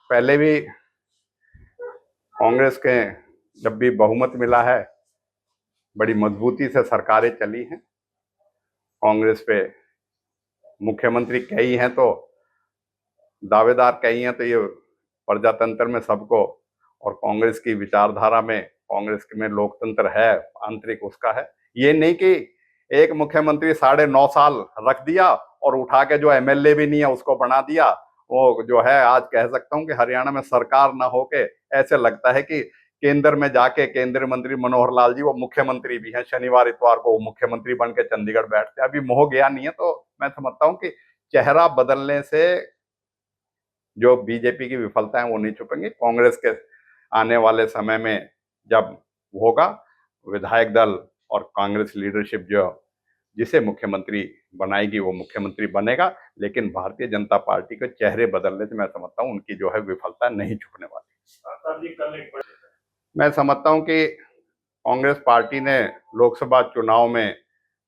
पहले भी कांग्रेस के जब भी बहुमत मिला है, बड़ी मजबूती से सरकारें चली हैं। कांग्रेस पे मुख्यमंत्री कई हैं तो दावेदार कई हैं, तो ये प्रजातंत्र में सबको, और कांग्रेस की विचारधारा में, कांग्रेस में लोकतंत्र है आंतरिक उसका है। ये नहीं कि एक मुख्यमंत्री 9.5 साल रख दिया और उठा के जो एमएलए भी नहीं है उसको बना दिया। वो जो है, आज कह सकता हूं कि हरियाणा में सरकार ना होके ऐसे लगता है कि केंद्र में जाके केंद्रीय मंत्री मनोहर लाल जी वो मुख्यमंत्री भी हैं। शनिवार इतवार को वो मुख्यमंत्री बन के चंडीगढ़ बैठते हैं। अभी मोह गया नहीं है, तो मैं समझता हूं कि चेहरा बदलने से जो बीजेपी की विफलता है वो नहीं छुपेंगी। कांग्रेस के आने वाले समय में जब होगा, विधायक दल और कांग्रेस लीडरशिप जो जिसे मुख्यमंत्री बनाएगी वो मुख्यमंत्री बनेगा। लेकिन भारतीय जनता पार्टी के चेहरे बदलने से मैं समझता हूं उनकी जो है विफलता नहीं छुपने वाली। मैं समझता हूं कि कांग्रेस पार्टी ने लोकसभा चुनाव में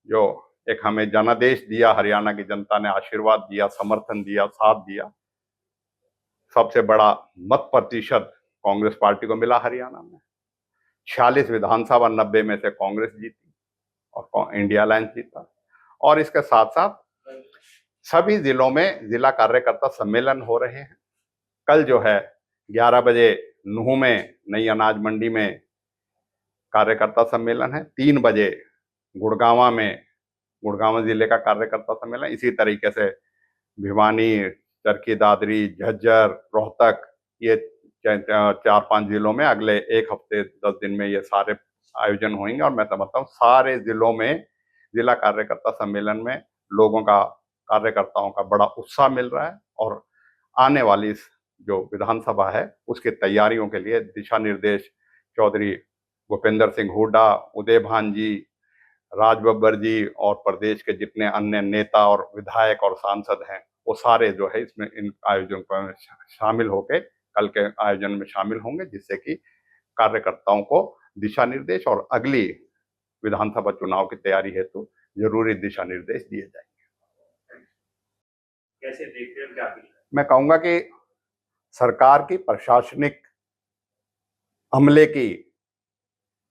जो एक हमें जनादेश दिया, हरियाणा की जनता ने आशीर्वाद दिया, समर्थन दिया, साथ दिया, सबसे बड़ा मत प्रतिशत कांग्रेस पार्टी को मिला हरियाणा में। 46 विधानसभा 90 में से कांग्रेस जीती और इंडिया अलायंस जीता। और इसके साथ साथ सभी जिलों में जिला कार्यकर्ता सम्मेलन हो रहे हैं। कल जो है 11 बजे नूह में नई अनाज मंडी में कार्यकर्ता सम्मेलन है। 3 बजे गुड़गांव जिले का कार्यकर्ता सम्मेलन। इसी तरीके से भिवानी, चरखी दादरी, झज्जर, रोहतक, ये 4-5 जिलों में अगले एक हफ्ते 10 दिन में ये सारे आयोजन होंगे। और मैं समझता हूँ सारे जिलों में जिला कार्यकर्ता सम्मेलन में लोगों का, कार्यकर्ताओं का बड़ा उत्साह मिल रहा है। और आने वाली जो विधानसभा है उसकी तैयारियों के लिए दिशा निर्देश चौधरी भूपेंद्र सिंह हुड्डा, उदय भान जी, राज बब्बर जी और प्रदेश के जितने अन्य नेता और विधायक और सांसद हैं वो सारे जो है इसमें इन आयोजन में शामिल होकर कल के आयोजन में शामिल होंगे, जिससे कि कार्यकर्ताओं को दिशा निर्देश और अगली विधानसभा चुनाव की तैयारी हेतु जरूरी दिशा निर्देश दिए जाएंगे। कैसे देखते हैं, क्या मैं कहूंगा कि सरकार की प्रशासनिक अमले की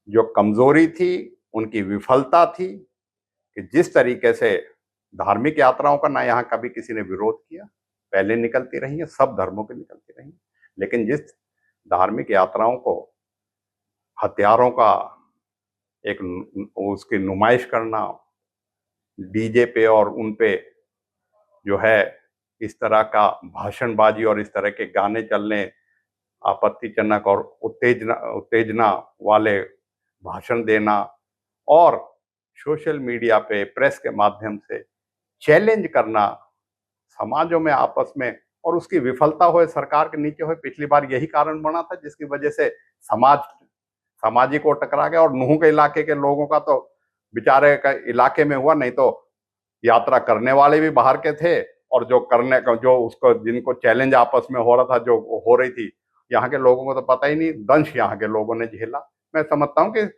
जो कमजोरी थी, उनकी विफलता थी कि जिस तरीके से धार्मिक यात्राओं का ना यहाँ कभी किसी ने विरोध किया, पहले निकलती रही है, सब धर्मों की निकलती रही, लेकिन जिस धार्मिक यात्राओं को हथियारों का एक उसकी नुमाइश करना, डीजे पे और उन पे जो है इस तरह का भाषणबाजी और इस तरह के गाने चलने, आपत्तिजनक और उत्तेजना वाले भाषण देना और सोशल मीडिया पे प्रेस के माध्यम से चैलेंज करना समाजों में आपस में, और उसकी विफलता हुए सरकार के नीचे हुए पिछली बार यही कारण बना था जिसकी वजह से सामाजिक को टकरा गया। और नूह के इलाके के लोगों का तो बेचारे का इलाके में हुआ, नहीं तो यात्रा करने वाले भी बाहर के थे और जो करने का जो उसको जिनको चैलेंज आपस में हो रहा था, जो हो रही थी, यहाँ के लोगों को तो पता ही नहीं, दंश यहाँ के लोगों ने झेला। मैं समझता हूँ कि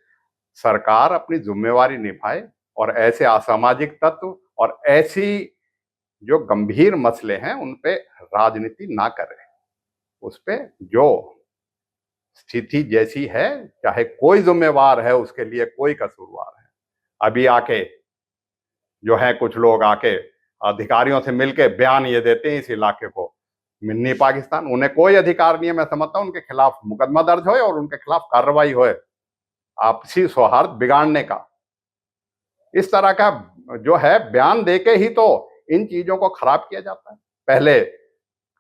सरकार अपनी जिम्मेवारी निभाए और ऐसे असामाजिक तत्व और ऐसी जो गंभीर मसले हैं उन पे राजनीति ना करे। उस पे जो स्थिति जैसी है, चाहे कोई जिम्मेवार है उसके लिए कोई कसूरवार है। अभी आके जो है कुछ लोग आके अधिकारियों से मिलके बयान ये देते हैं इस इलाके को मिनी पाकिस्तान, उन्हें कोई अधिकार नहीं है। मैं समझता हूं उनके खिलाफ मुकदमा दर्ज होए और उनके खिलाफ कार्रवाई होए, आपसी सौहार्द बिगाड़ने का। इस तरह का जो है बयान देके ही तो इन चीजों को खराब किया जाता है। पहले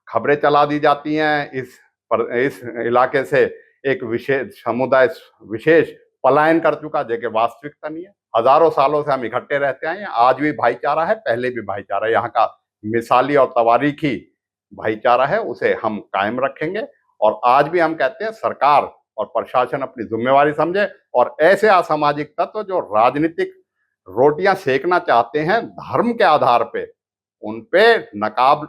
खबरें चला दी जाती हैं इस इलाके से एक विशेष समुदाय विशेष पलायन कर चुका, जबकि वास्तविकता नहीं है। हजारों सालों से हम इकट्ठे रहते आए हैं, आज भी भाईचारा है, पहले भी भाईचारा है। यहाँ का मिसाली और तवारीखी भाईचारा है, उसे हम कायम रखेंगे। और आज भी हम कहते हैं सरकार और प्रशासन अपनी जिम्मेवारी समझे और ऐसे असामाजिक तत्व जो राजनीतिक रोटियां सेकना चाहते हैं धर्म के आधार पे, उन पे नकाब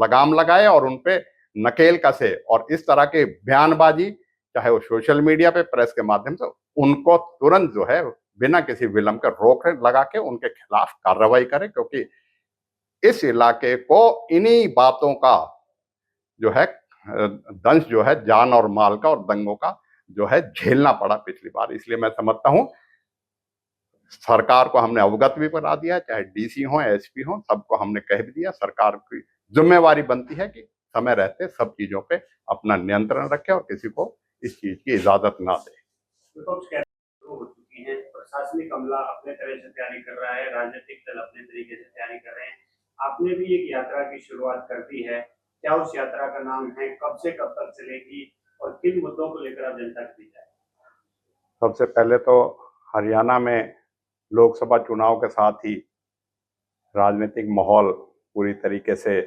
लगाम लगाए और उन पे नकेल कसे। और इस तरह के बयानबाजी चाहे वो सोशल मीडिया पे, प्रेस के माध्यम से, उनको तुरंत जो है बिना किसी विलंब के रोक लगा के उनके खिलाफ कार्रवाई करें, क्योंकि इस इलाके को इन्हीं बातों का जो है दंश जो है जान और माल का और दंगों का जो है झेलना पड़ा पिछली बार। इसलिए मैं समझता हूं सरकार को हमने अवगत भी करा दिया, चाहे डीसी हो एसपी हो, सबको हमने कह भी दिया। सरकार की जिम्मेवारी बनती है कि समय रहते सब चीजों पे अपना नियंत्रण रखे और किसी को इस चीज की इजाजत ना दे। विपक्ष कह शुरू हो चुकी है, प्रशासनिक अमला अपने तरह से तैयारी कर रहा है, राजनीतिक दल अपने तरीके से तैयारी कर रहे हैं। आपने भी एक यात्रा की शुरुआत कर दी है, क्या उस यात्रा का नाम है, कब से कब तक चलेगी और किन मुद्दों को लेकर आप जनता के बीच आए? सबसे पहले तो हरियाणा में लोकसभा चुनाव के साथ ही राजनीतिक माहौल पूरी तरीके से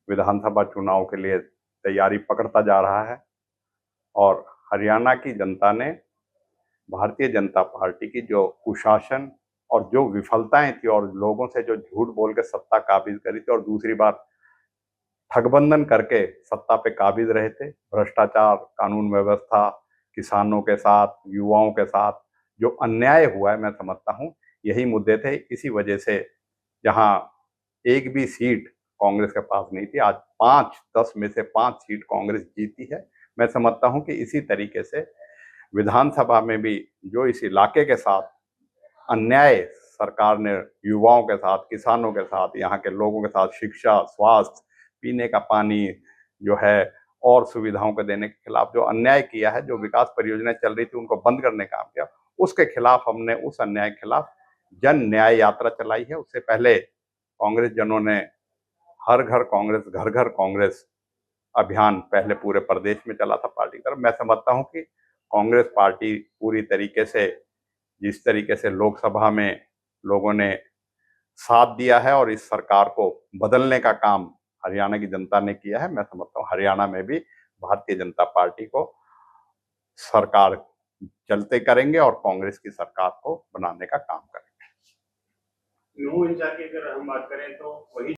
विधानसभा चुनाव के लिए तैयारी पकड़ता जा रहा है और हरियाणा की जनता ने भारतीय जनता पार्टी की जो कुशासन और जो विफलताएं थी और लोगों से जो झूठ बोल के सत्ता काबिज करी थी और दूसरी बार ठगबंधन करके सत्ता पे काबिज रहे थे, भ्रष्टाचार, कानून व्यवस्था, किसानों के साथ, युवाओं के साथ जो अन्याय हुआ है, मैं समझता हूं यही मुद्दे थे। इसी वजह से जहां एक भी सीट कांग्रेस के पास नहीं थी, आज 5-10 में से 5 सीट कांग्रेस जीती है। मैं समझता हूं कि इसी तरीके से विधानसभा में भी जो इस इलाके के साथ अन्याय सरकार ने युवाओं के साथ, किसानों के साथ, यहाँ के लोगों के साथ शिक्षा, स्वास्थ्य, पीने का पानी जो है और सुविधाओं को देने के खिलाफ जो अन्याय किया है, जो विकास परियोजनाएं चल रही थी उनको बंद करने का काम किया, उसके खिलाफ हमने उस अन्याय के खिलाफ जन न्याय यात्रा चलाई है। उससे पहले कांग्रेस जनों ने हर घर कांग्रेस, घर घर कांग्रेस अभियान पहले पूरे प्रदेश में चला था पार्टी की तरफ। मैं समझता हूं कि कांग्रेस पार्टी पूरी तरीके से जिस तरीके से लोकसभा में लोगों ने साथ दिया है और इस सरकार को बदलने का काम हरियाणा की जनता ने किया है, मैं समझता हूँ हरियाणा में भी भारतीय जनता पार्टी को सरकार चलते करेंगे और कांग्रेस की सरकार को बनाने का काम करेंगे। नो इंडिया की अगर हम बात करें तो वही